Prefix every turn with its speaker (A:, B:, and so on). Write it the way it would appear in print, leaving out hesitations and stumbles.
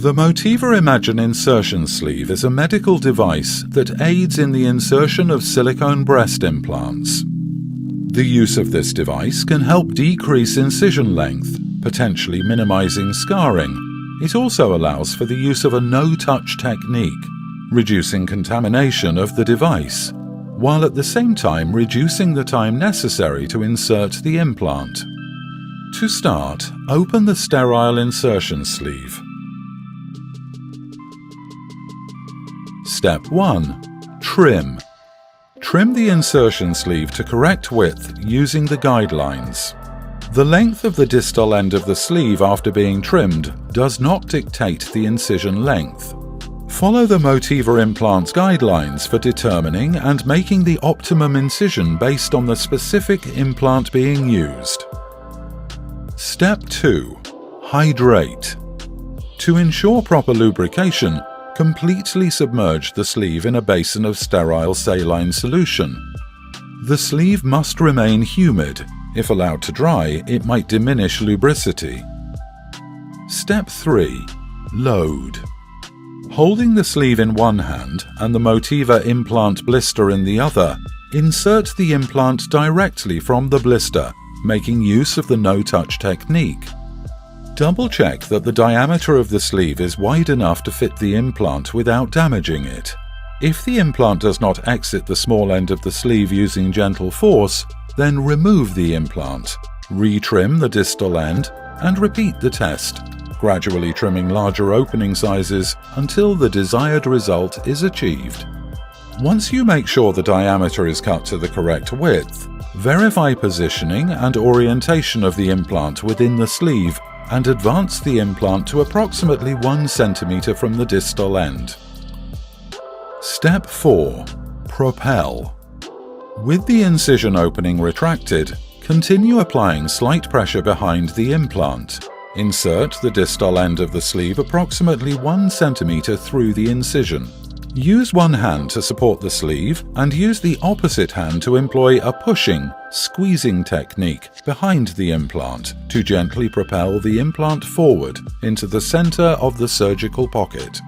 A: The Motiva Imagine insertion sleeve is a medical device that aids in the insertion of silicone breast implants. The use of this device can help decrease incision length, potentially minimizing scarring. It also allows for the use of a no-touch technique, reducing contamination of the device, while at the same time reducing the time necessary to insert the implant. To start, open the sterile insertion sleeve. Step 1. Trim. Trim the insertion sleeve to correct width using the guidelines. The length of the distal end of the sleeve after being trimmed does not dictate the incision length. Follow the Motiva implant's guidelines for determining and making the optimum incision based on the specific implant being used. Step 2. Hydrate. To ensure proper lubrication, completely submerge the sleeve in a basin of sterile saline solution. The sleeve must remain humid. If allowed to dry, it might diminish lubricity. Step 3. Load. Holding the sleeve in one hand and the Motiva implant blister in the other, insert the implant directly from the blister, making use of the no-touch technique. Double-check that the diameter of the sleeve is wide enough to fit the implant without damaging it. If the implant does not exit the small end of the sleeve using gentle force, then remove the implant, retrim the distal end, and repeat the test, gradually trimming larger opening sizes until the desired result is achieved. Once you make sure the diameter is cut to the correct width, verify positioning and orientation of the implant within the sleeve and advance the implant to approximately 1 cm from the distal end. Step 4. Propel. With the incision opening retracted, continue applying slight pressure behind the implant. Insert the distal end of the sleeve approximately 1 cm through the incision. Use one hand to support the sleeve and use the opposite hand to employ a pushing, squeezing technique behind the implant to gently propel the implant forward into the center of the surgical pocket.